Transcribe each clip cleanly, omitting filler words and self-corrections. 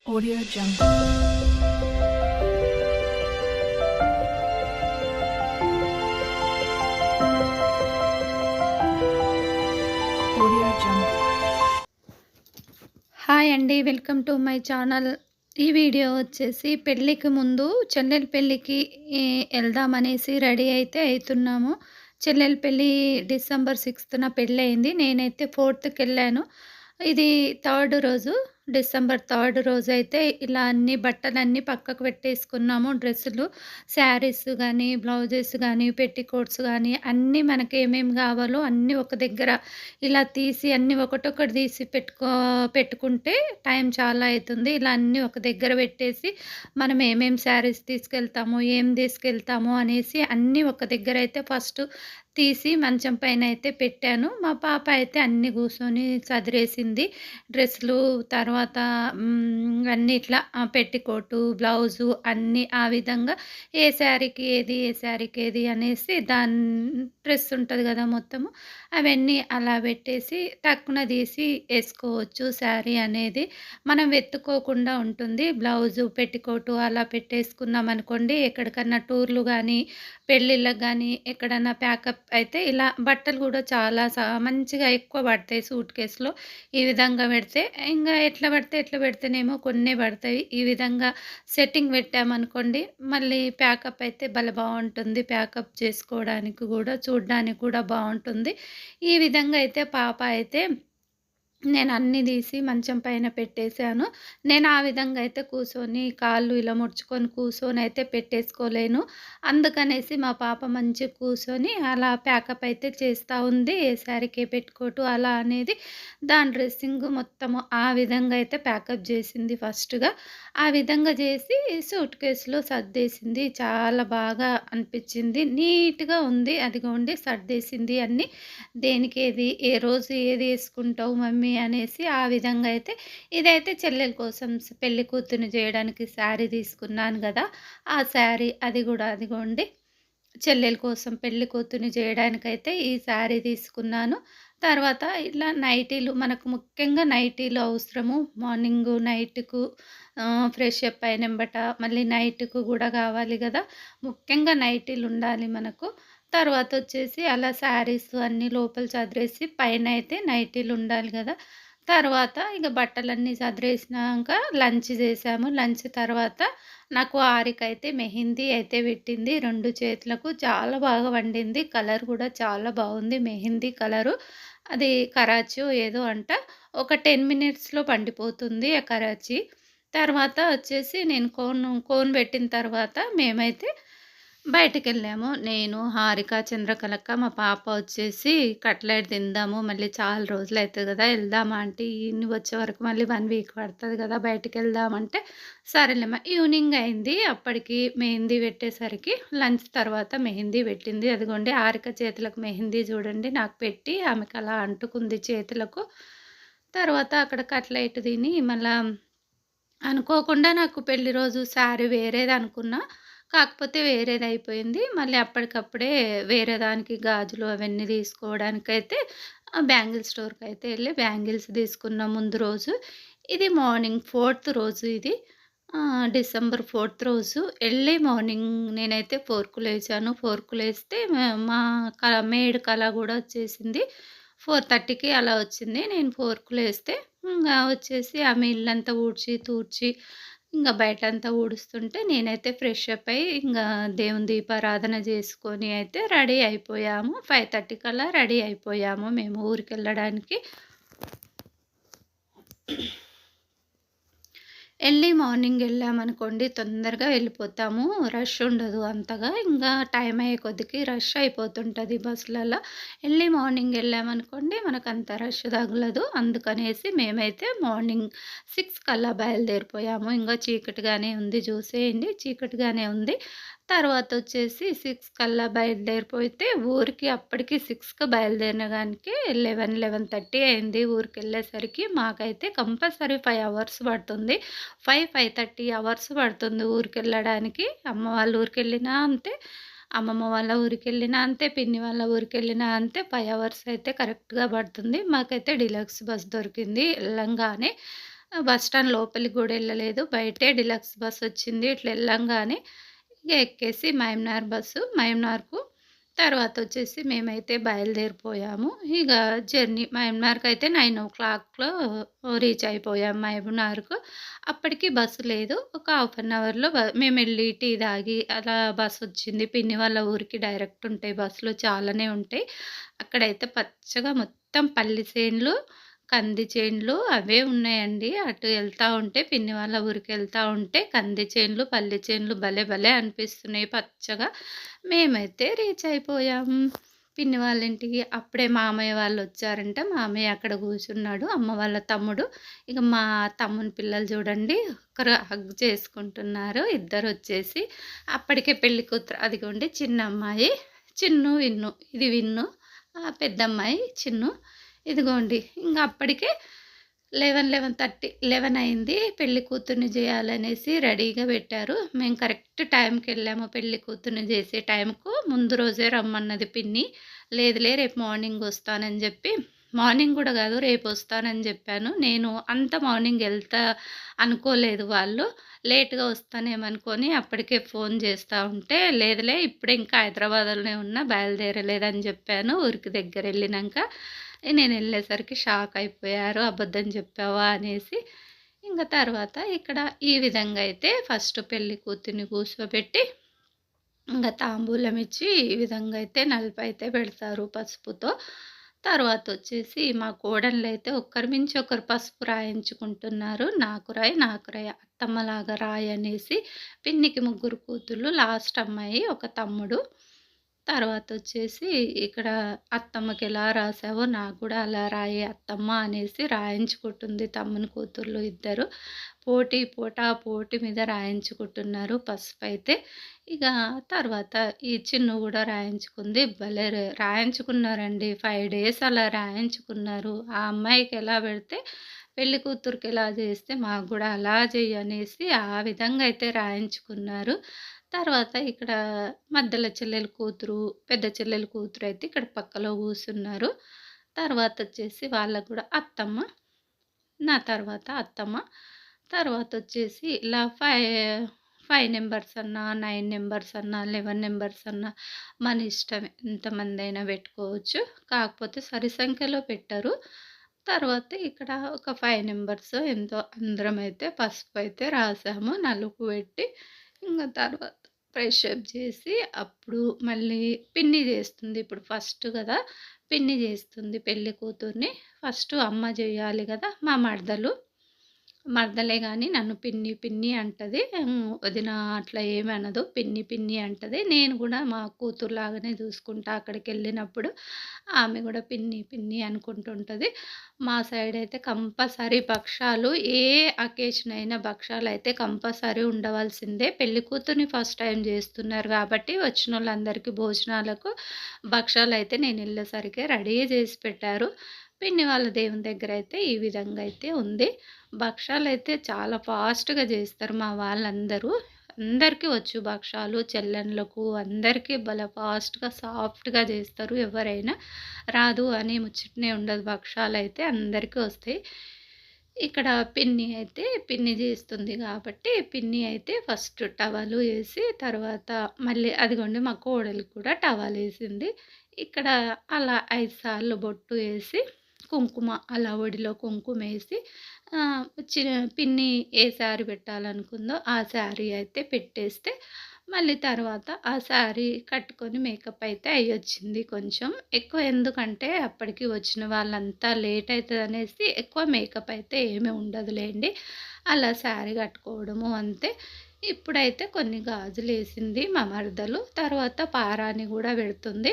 Audio Jungle. Audio Jungle. Hi అండి, welcome to my channel. ఈ video వచ్చేసి పెళ్ళికి ముందు చెల్లెల పెళ్ళికి వెళ్దామనేసి రెడీ అయితే అవుతున్నాము. చెల్లెల పెళ్ళి డిసెంబర్ 6న పెళ్ళయింది. నేనైతే 4థ్‌కి వెళ్ళాను. ఇది థర్డ్ రోజు. డిసెంబర్ థర్డ్ రోజైతే ఇలా అన్ని బట్టలన్నీ పక్కకు పెట్టేసుకున్నాము. డ్రెస్సులు, శారీస్ గానీ, బ్లౌజెస్ గానీ, పెట్టికోట్స్ గానీ అన్నీ మనకేమేమి కావాలో అన్నీ ఒక దగ్గర ఇలా తీసి అన్నీ ఒకటొకటి తీసి పెట్టుకుంటే టైం చాలా అవుతుంది. ఇలా అన్నీ ఒక దగ్గర పెట్టేసి మనం ఏమేమి శారీస్ తీసుకెళ్తామో, ఏం తీసుకెళ్తామో అనేసి అన్నీ ఒక దగ్గర అయితే ఫస్ట్ తీసి మంచం పైన అయితే పెట్టాను. మా పాప అయితే అన్నీ కూర్చొని సదిరేసింది. డ్రెస్సులు తర్వాత అన్నీ ఇట్లా పెట్టికోటు, బ్లౌజు అన్నీ ఆ విధంగా ఏ శారీకి ఏది, ఏ శారీకి ఏది అనేసి డ్రెస్ ఉంటుంది కదా మొత్తము, అవన్నీ అలా పెట్టేసి టక్కున తీసి వేసుకోవచ్చు. శారీ అనేది మనం వెతుక్కోకుండా ఉంటుంది. బ్లౌజు, పెట్టికోటు అలా పెట్టేసుకున్నాం అనుకోండి, ఎక్కడికన్నా టూర్లు కానీ, పెళ్ళిళ్ళకి కానీ ఎక్కడన్నా ప్యాకప్ అయితే ఇలా బట్టలు కూడా చాలా మంచిగా ఎక్కువ పడతాయి సూట్ కేస్‌లో. ఈ విధంగా పెడితే ఇంగా ఎట్లా పడితే ఎట్లా పెడితేనేమో కొన్నే పడతాయి. ఈ విధంగా సెట్టింగ్ పెట్టామనుకోండి, మళ్ళీ ప్యాకప్ అయితే భలే బావుంటుంది. ప్యాకప్ చేసుకోవడానికి కూడా, చూడ్డానికి కూడా బావుంటుంది. ఈ విధంగా అయితే పాప అయితే నేను అన్నీ తీసి మంచం పైన పెట్టేశాను. నేను ఆ విధంగా అయితే కూర్చొని కాళ్ళు ఇలా ముడుచుకొని కూర్చొని అయితే పెట్టేసుకోలేను. అందుకనేసి మా పాప మంచిగా కూర్చొని అలా ప్యాకప్ అయితే చేస్తూ ఉంది. ఏ శారీకి పెట్టుకోటు అలా అనేది దాని డ్రెస్సింగ్ మొత్తము ఆ విధంగా అయితే ప్యాకప్ చేసింది ఫస్ట్‌గా. ఆ విధంగా చేసి సూట్ కేస్‌లో సర్దేసింది. చాలా బాగా అనిపించింది. నీట్‌గా ఉంది. అదిగోండి సర్దేసింది అన్నీ. దేనికేది, ఏ రోజు ఏది యేసుకుంటావు మమ్మీ అనేసి ఆ విధంగా అయితే ఇదైతే చెల్లెల కోసం పెళ్లి కూతుర్ని చేయడానికి శారీ తీసుకున్నాను గదా! ఆ శారీ అది గూడా అదిగోండి చెల్లెల కోసం పెళ్లి కూతుర్ని చేయడానికైతే ఈ శారీ తీసుకున్నాను. తర్వాత ఇట్లా నైటీలు మనకు ముఖ్యంగా నైటీలు అవసరము. మార్నింగు, నైట్‌కు ఫ్రెష్ అప్ అయినంబట మళ్ళీ నైట్‌కు గూడా కావాలి గదా! ముఖ్యంగా నైటీలుండాలి మనకు. తర్వాతొచ్చేసి అలా శారీస్ అన్నీ లోపల సదిరేసి పైనయితే నైటీలుండాలి గదా! తర్వాత ఇగ బట్టలన్నీ సదిరేసినాక లంచ్ జేశాము. లంచ్ తర్వాత నాకు ఆరికైతే మెహందీ అయితే పెట్టింది 2 చేతులకు. చాలా బాగా వండింది. కలర్ గూడా చాలా బావుంది. మెహందీ కలరు. అది కరాచో ఏదో అంట. ఒక 10 మినిట్స్‌లో పండిపోతుంది ఆ కరాచీ. తర్వాత వచ్చేసి నేను కోన్ పెట్టిన తర్వాత మేమైతే బయటికెళ్ళాము. నేను, హారిక, చంద్రకళక్క, మా పాప వచ్చేసి కట్లెట్ తిందాము. మళ్ళీ చాలా రోజులైతది గదా! ఎళ్దామా ఆంటీ నువ్వు వచ్చే వరకు మళ్ళీ 1 వీక్ పడతది గదా! బయటికెళ్దామంటే, సరేలేమ్మా ఈవినింగ్ అయింది. అప్పటికి మెహందీ పెట్టేసరికి లంచ్ తర్వాత మెహందీ పెట్టింది. అదిగోండి హారిక చేతులకు మెహందీ చూడండి నాకు పెట్టి ఆమెకలా అంటుకుంది చేతులకు. తర్వాత అక్కడ కట్లెట్ తిని మళ్ళా అనుకోకుండా నాకు పెళ్లి రోజు శారీ వేరేదనుకున్నా. కాకపోతే వేరేదయిపోయింది. మళ్ళీ అప్పటికప్పుడే వేరే దానికి గాజులు అవన్నీ తీసుకోవడానికైతే బ్యాంగిల్ స్టోర్‌కయితే ఎళ్లి బ్యాంగిల్స్ తీసుకున్నాం ముందు రోజు. ఇది మార్నింగ్ ఫోర్త్ రోజు ఇది. డిసెంబర్ 4థ్ రోజు ఎర్లీ మార్నింగ్ నేనైతే 4కు లేచాను. 4కు లేస్తే మా మెయిడ్ కళ గూడా వచ్చేసింది. 4:30కి అలా వచ్చింది. నేను 4కు లేస్తే ఇంగా వచ్చేసి ఆమె ఇల్లంతా ఊడ్చి, తూడ్చి ఇంగ బయటంతా ఊడుస్తుంటే నేనైతే ఫ్రెష్ అప్ అయ్యి ఇంగా దేవుని దీపారాధన చేసుకొని అయితే రెడీ అయిపోయాము. 5:30 కల్లా రెడీ అయిపోయాము మేము ఊరికెళ్ళడానికి. ఎర్లీ మార్నింగ్ వెళ్ళామనుకోండి తొందరగా వెళ్ళిపోతాము. రష్ ఉండదు అంతగా. ఇంగా టైం అయ్యే కొద్దికి రష్ అయిపోతుంటది బస్సులల్ల. ఎర్లీ మార్నింగ్ వెళ్ళామనుకోండి మనకంత రష్ తగలదు. అందుకనేసి మేమైతే మార్నింగ్ 6 కల్లా బయలుదేరిపోయాము. ఇంగా చీకటిగానే ఉంది చూసేయండి. చీకటిగానే ఉంది. తర్వాతొచ్చేసి 6 కల్లా బయలుదేరిపోతే ఊరికి అప్పటికి 6కి బయలుదేరిన గానికి 11:30 అయింది ఊరికెళ్ళేసరికి. మాకైతే కంపల్సరీ 5 అవర్స్ పడుతుంది. 5:30 అవర్స్ పడుతుంది ఊరికెళ్ళడానికి. అమ్మ వాళ్ళ ఊరికెళ్ళినా అంతే, అమ్మమ్మ వాళ్ళ ఊరికెళ్ళినా అంతే, పిన్ని వాళ్ళ ఊరికెళ్ళినా అంతే 5 అవర్స్ అయితే కరెక్ట్‌గా పడుతుంది. మాకైతే డీలక్స్ బస్ దొరికింది ఎళ్ళంగానే. బస్ స్టాండ్ లోపలికి గూడా ఎళ్ళలేదు. బయటే డీలక్స్ బస్సొచ్చింది. ఇట్లా ఎళ్ళంగానే ఇగ ఎక్కేసి మహబూబ్‌నగర్ బస్సు. మహబూబ్‌నగర్‌కు తర్వాతొచ్చేసి మేమైతే బయలుదేరిపోయాము. ఇగ జర్నీ మహబూబ్‌నగర్‌కైతే 9:00లో రీచ్ అయిపోయాం మహబూబ్‌నగర్‌కు. అప్పటికి బస్సు లేదు. ఒక హాఫ్ అన్ అవర్‌లో మేమెళ్ళి టీ తాగి అలా బస్సొచ్చింది. పిన్ని వాళ్ళ ఊరికి డైరెక్ట్ ఉంటాయి బస్సులు చాలానే ఉంటాయి. అక్కడైతే పచ్చగా మొత్తం పల్లి చేన్లు, కంది చేన్లు అవే ఉన్నాయండి. అటు ఎళ్తా ఉంటే పిన్ని వాళ్ళ ఊరికెళ్తా ఉంటే కంది చేన్లు, పల్లి చేన్లు భలే భలే అనిపిస్తున్నాయి పచ్చగా. మేమైతే రీచ్ అయిపోయాము పిన్ని వాళ్ళ ఇంటికి. అప్పుడే మామయ్య వాళ్ళొచ్చారంట. మామయ్య అక్కడ కూర్చున్నాడు. అమ్మ వాళ్ళ తమ్ముడు. ఇక మా తమ్ముని పిల్లలు చూడండి ఒకరు హగ్ చేసుకుంటున్నారు. ఇద్దరొచ్చేసి అప్పటికే పెళ్లి కూతురు అదిగోండి చిన్నమ్మాయి. చిన్ను, విన్ను. ఇది విన్ను. పెద్దమ్మాయి చిన్ను. ఇదిగోండి ఇంగ అప్పటికే 11:30 11 అయింది. పెళ్లి కూతుర్ని జేయాలనేసి రెడీగా పెట్టారు. మేము కరెక్ట్ టైంకెళ్ళాము పెళ్లి కూతుర్ని జేసే టైంకు. ముందు రోజే రమ్మన్నది పిన్ని. లేదులే రేపు మార్నింగ్ వస్తానని జెప్పి మార్నింగ్ గూడా గాదు రేపొస్తానని జెప్పాను. నేను అంత మార్నింగ్ ఎళ్తా అనుకోలేదు వాళ్ళు. లేట్‌గా వస్తానేమనుకోని అప్పటికే ఫోన్ జేస్తా ఉంటే, లేదులే ఇప్పుడే ఇంకా హైదరాబాద్‌లోనే ఉన్నా బయలుదేరలేదని జెప్పాను. ఊరికి దగ్గరెళ్ళినంక. నేనెళ్ళేసరికి షాక్ అయిపోయారు. అబద్ధం చెప్పావా అనేసి. ఇంక తర్వాత ఇక్కడ ఈ విధంగా అయితే ఫస్ట్ పెళ్లి కూతుర్ని కూర్చోబెట్టి, ఇంగ తాంబూలం ఇచ్చి ఈ విధంగా అయితే నలుపైతే పెడతారు పసుపుతో. తర్వాతొచ్చేసి మా కోడళ్ళైతే ఒకరి మించి ఒకరు పసుపు రాయించుకుంటున్నారు. నాకు రాయి, నాకు రాయి, అత్తమ్మలాగా రాయి అనేసి. పిన్నికి ముగ్గురు కూతుళ్ళు, లాస్ట్ అమ్మాయి, ఒక తమ్ముడు. తర్వాతొచ్చేసి ఇక్కడ అత్తమ్మకెలా రాసావో నాకు గూడా అలా రాయి అత్తమ్మ అనేసి రాయించుకుంటుంది తమ్ముని కూతుర్లు ఇద్దరు. పోటీ మీద రాయించుకుంటున్నారు పసుపైతే. ఇక తర్వాత ఈ చిన్ను గూడా రాయించుకుంది. భలే రాయించుకున్నారండి. 5 డేస్ అలా రాయించుకున్నారు. ఆ అమ్మాయికెలా పెడితే పెళ్లి కూతురికెలా జేస్తే మాకు గూడా అలా చెయ్యి అనేసి ఆ విధంగా అయితే రాయించుకున్నారు. తర్వాత ఇక్కడ మధ్యలో చెల్లెలు కూతురు, పెద్ద చెల్లెలు కూతురైతే ఇక్కడ పక్కలో కూసున్నారు. తర్వాతొచ్చేసి వాళ్ళకి గూడా అత్తమ్మ, నా తర్వాత అత్తమ్మ. తర్వాతొచ్చేసి ఇలా 5 నంబర్స్ అన్నా, 9 నంబర్స్ అన్నా, 11 నంబర్స్ అన్నా మన ఇష్టమే. ఎంతమందైనా పెట్టుకోవచ్చు. కాకపోతే సరి సంఖ్యలో పెట్టరు. తర్వాత ఇక్కడ ఒక 5 నంబర్సో ఎంతో అందరమైతే పసుపైతే రాసాము. నలుగు పెట్టి ఇంగ తర్వాత ఫ్రెష్ అప్ చేసి అప్పుడు మళ్ళీ పిన్ని చేస్తుంది. ఇప్పుడు ఫస్ట్ గదా! పిన్ని చేస్తుంది పెళ్లి కూతుర్ని. ఫస్ట్ అమ్మ జేయాలి గదా! మా మరదలు. మరదలే గాని నన్ను పిన్ని, పిన్ని అంటది. వదిన అట్లా ఏమి అనదు. పిన్ని, పిన్ని అంటది. నేను గూడా మా కూతురులాగానే చూసుకుంటా అక్కడికెళ్ళినప్పుడు. ఆమె గూడా పిన్ని, పిన్ని అనుకుంటుంటది. మా సైడ్ అయితే కంపల్సరీ భక్షాలు ఏ అకేషన్ అయినా భక్షాలయితే కంపల్సరీ ఉండవలసిందే. పెళ్లి కూతుర్ని ఫస్ట్ టైమ్ జేస్తున్నారు గాబట్టి వచ్చినోళ్ళందరికీ భోజనాలకు భక్షాలయితే నేనెళ్ళేసరికే రెడీ జేసి పెట్టారు. పిన్ని వాళ్ళ దేవుని దగ్గరైతే ఈ విధంగా అయితే ఉంది. భక్షాలైతే చాలా ఫాస్ట్‌గా జేస్తారు మా వాళ్ళందరూ. అందరికీ వచ్చు భక్షాలు, చెల్లెండ్లకు అందరికీ భలే ఫాస్ట్‌గా, సాఫ్ట్‌గా జేస్తారు ఎవరైనా. రాదు అనే ముచ్చటనే ఉండదు. భక్షాలైతే అందరికీ వస్తాయి. ఇక్కడ పిన్ని అయితే పిన్ని జేస్తుంది గాబట్టి, పిన్ని అయితే ఫస్ట్ టవలు ఏసి, తర్వాత మళ్ళీ అదిగోండి మా కోడలికి కూడా టవలేసింది. ఇక్కడ అలా 5 సార్లు బొట్టు ఏసి, కుంకుమ అలా ఒడిలో కుంకుమేసి చి పిన్ని ఏ శారీ పెట్టాలనుకుందో ఆ శారీ అయితే పెట్టేస్తే, మళ్ళీ తర్వాత ఆ శారీ కట్టుకొని మేకప్ అయితే అయ్యొచ్చింది కొంచెం. ఎక్కువ ఎందుకంటే అప్పటికి వచ్చిన వాళ్ళంతా లేట్ అయితదనేసి ఎక్కువ మేకప్ అయితే ఏమి ఉండదులేండి. అలా శారీ కట్టుకోవడము అంతే. ఇప్పుడైతే కొన్ని గాజులేసింది మా మరదలు. తర్వాత పారాని గూడా పెడుతుంది.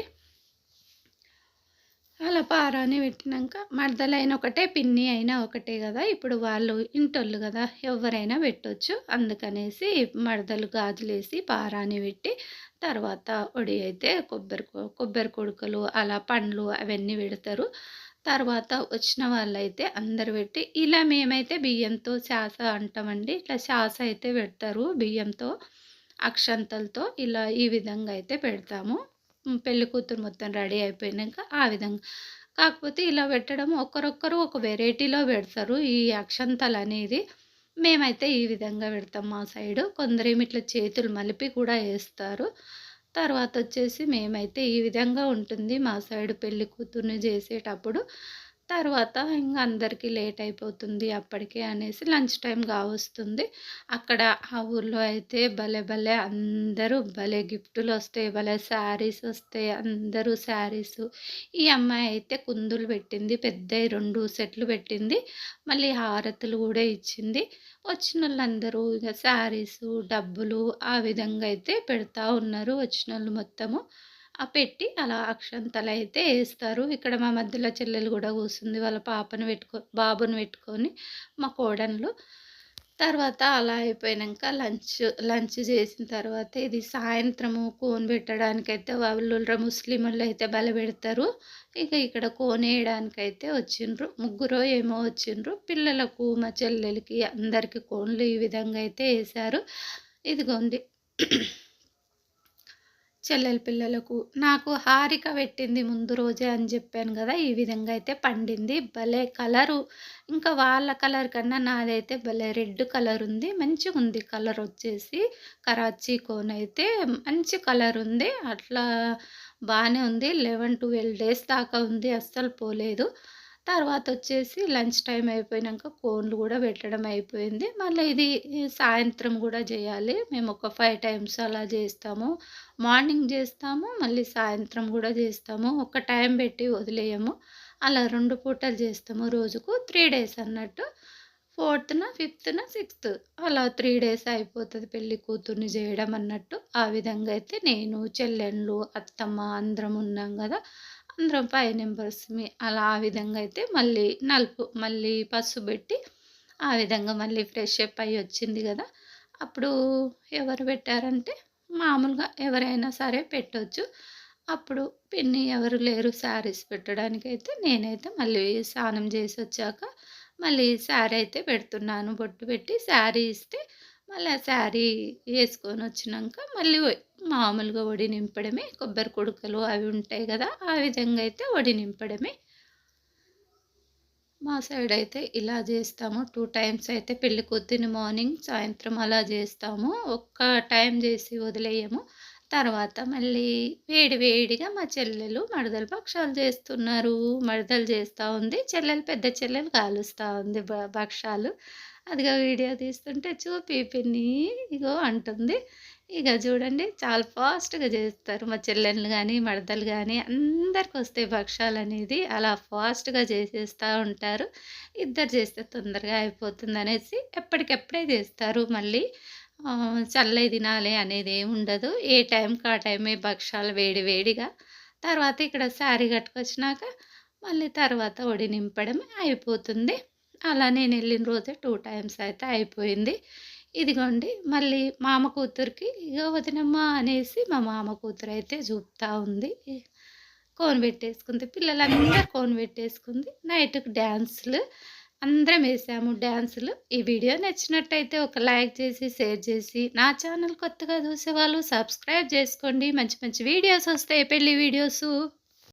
అలా పారాని పెట్టినంక మరదలైన ఒకటే, పిన్ని అయినా ఒకటే గదా! ఇప్పుడు వాళ్ళు ఇంటోళ్ళు గదా! ఎవ్వరైనా పెట్టొచ్చు. అందుకనేసి మరదలు గాజులేసి పారాని పెట్టి, తర్వాత ఒడి అయితే కొబ్బరి కుడకలు, అలా పండ్లు అవన్నీ పెడతారు. తర్వాత వచ్చిన వాళ్ళైతే అందరూ పెట్టి, ఇలా మేమైతే బియ్యంతో శాస అంటామండి. ఇట్లా శాస అయితే పెడతారు బియ్యంతో, అక్షంతలతో ఇలా ఈ విధంగా అయితే పెడతాము. పెళ్లి కూతురు మొత్తం రెడీ అయిపోయినంక ఆ విధంగా. కాకపోతే ఇలా పెట్టడం ఒకరొక్కరు ఒక వెరైటీలో పెడతారు ఈ అక్షంతలనేది. మేమైతే ఈ విధంగా పెడతాం మా సైడు. కొందరేమో ఇట్లా చేతులు మలిపి కూడా ఏస్తారు. తర్వాతొచ్చేసి మేమైతే ఈ విధంగా ఉంటుంది మా సైడు పెళ్లి కూతుర్ని చేసేటప్పుడు. తర్వాత ఇంగ అందరికీ లేట్ అయిపోతుంది అప్పటికే అనేసి లంచ్ టైమ్ గావొస్తుంది. అక్కడ ఆ ఊర్లో అయితే భలే భలే అందరూ భలే గిఫ్టులొస్తాయి. భలే శారీసొస్తాయి. అందరూ శారీసు. ఈ అమ్మాయి అయితే కుందులు పెట్టింది. పెద్దయి 2 సెట్లు పెట్టింది. మళ్ళీ హారతులు గూడా ఇచ్చింది. వచ్చినోళ్ళందరూ ఇగ శారీసు, డబ్బులు ఆ విధంగా అయితే పెడతా ఉన్నారు వచ్చినోళ్ళు మొత్తము. పెట్టి అలా అక్షంతలైతే ఏస్తారు. ఇక్కడ మా మధ్యలో చెల్లెలు గూడా కూసుంది. వాళ్ళ బాబుని పెట్టుకొని మా కోడన్లు. తర్వాత అలా అయిపోయినంక లంచ్ చేసిన తర్వాత ఇది సాయంత్రము కోన్ పెట్టడానికైతే ముస్లిమోళ్ళైతే బలపెడతారు. ఇక ఇక్కడ కోనేయడానికైతే వచ్చిండ్రు. ముగ్గురో ఏమో వచ్చిండ్రు. పిల్లలకు, మా చెల్లెలికి అందరికి కోన్లు ఈ విధంగా అయితే ఏశారు. ఇదిగోండి చెల్లెల పిల్లలకు. నాకు హారిక పెట్టింది ముందు రోజే అని చెప్పాను గదా! ఈ విధంగా అయితే పండింది. భలే కలరు. ఇంకా వాళ్ళ కలర్ కన్నా నాదైతే భలే రెడ్ కలర్ ఉంది. మంచిగుంది కలరొచ్చేసి. కరాచీ కోన్ అయితే మంచి కలర్ ఉంది. అట్లా బానే ఉంది. 11, 12 డేస్ దాకా ఉంది. అస్సలు పోలేదు. తర్వాతొచ్చేసి లంచ్ టైమ్ అయిపోయినంక కోన్లు గూడా పెట్టడం అయిపోయింది. మళ్ళీ ఇది సాయంత్రం గూడా జేయాలి. మేము ఒక 5 టైమ్స్ అలా జేస్తాము. మార్నింగ్ జేస్తాము. మళ్ళీ సాయంత్రం గూడా జేస్తాము. ఒక టైం పెట్టి వదిలేయము. అలా 2 పూటలు జేస్తాము రోజుకు. 3 డేస్ అన్నట్టు. 4థ్‌న, 5థ్‌న, 6థ్ అలా 3 డేస్ అయిపోతది పెళ్లి కూతుర్ని జేయడం అన్నట్టు. ఆ విధంగా అయితే నేను, చెల్లెండ్లు, అత్తమ్మ అందరం ఉన్నాం గదా! అందరం 5 మెంబర్స్‌మి. అలా ఆ విధంగా అయితే మళ్ళీ పసుపు బెట్టి, ఆ విధంగా మళ్ళీ ఫ్రెష్ అప్ అయ్యి వచ్చింది గదా! అప్పుడు ఎవరు పెట్టారంటే, మామూలుగా ఎవరైనా సరే పెట్టొచ్చు. అప్పుడు పిన్ని ఎవరు లేరు శారీస్ పెట్టడానికైతే, నేనైతే మళ్ళీ స్నానం చేసొచ్చాక, మళ్ళీ శారీ అయితే పెడుతున్నాను. బొట్టు పెట్టి శారీ ఇస్తే, మళ్ళీ ఆ శారీ యేసుకొనొచ్చినంక మళ్ళీ మామూలుగా ఒడి నింపడమే. కొబ్బరి కుడకలు అవి ఉంటాయి గదా! ఆ విధంగా అయితే ఒడి నింపడమే. మా సైడ్ అయితే ఇలా జేస్తాము. 2 టైమ్స్ అయితే పెళ్లి కూతురిని మార్నింగ్, సాయంత్రం అలా జేస్తాము. ఒక్క టైం జేసి వదిలేయము. తర్వాత మళ్ళీ వేడి వేడిగా మా చెల్లెలు మడదలు భక్షాలు జేస్తున్నారు. మడదలు జేస్తా ఉంది. పెద్ద చెల్లెలు కాలుస్తా ఉంది భక్షాలు. అదిగో వీడియో తీస్తుంటే చూపి పిన్ని ఇగో అంటుంది. ఇక చూడండి చాలా ఫాస్ట్‌గా జేస్తారు. మా చెల్లెళ్ళు గానీ, మడదలు గానీ అందరికొస్తాయి భక్షాలనేది. అలా ఫాస్ట్‌గా చేసేస్తా ఉంటారు. ఇద్దరు చేస్తే తొందరగా అయిపోతుందనేసి ఎప్పటికప్పుడే చేస్తారు. మళ్ళీ చల్లయి తినాలి అనేదేముండదు. ఏ టైంకి ఆ టైమే భక్షాలు వేడి వేడిగా. తర్వాత ఇక్కడ శారీ కట్టుకొచ్చినాక మళ్ళీ తర్వాత ఒడి నింపడం అయిపోతుంది. అలా నేనెళ్ళిన రోజే 2 టైమ్స్ అయితే అయిపోయింది. ఇదిగోండి మళ్ళీ మామ కూతురికి ఇగో వదినమ్మ అనేసి మా మామ కూతురైతే జూపుతా ఉంది. కోన్ పెట్టేసుకుంది. పిల్లలందరూ కోన్ పెట్టేసుకుంది. నైట్‌కి డాన్సులు అందరం ఏసాము డాన్సులు. ఈ వీడియో నచ్చినట్టయితే ఒక లైక్ చేసి, షేర్ చేసి, నా ఛానల్ కొత్తగా చూసేవాళ్ళు సబ్స్క్రైబ్ చేసుకోండి. మంచి మంచి వీడియోస్ వస్తాయి పెళ్లి వీడియోసు.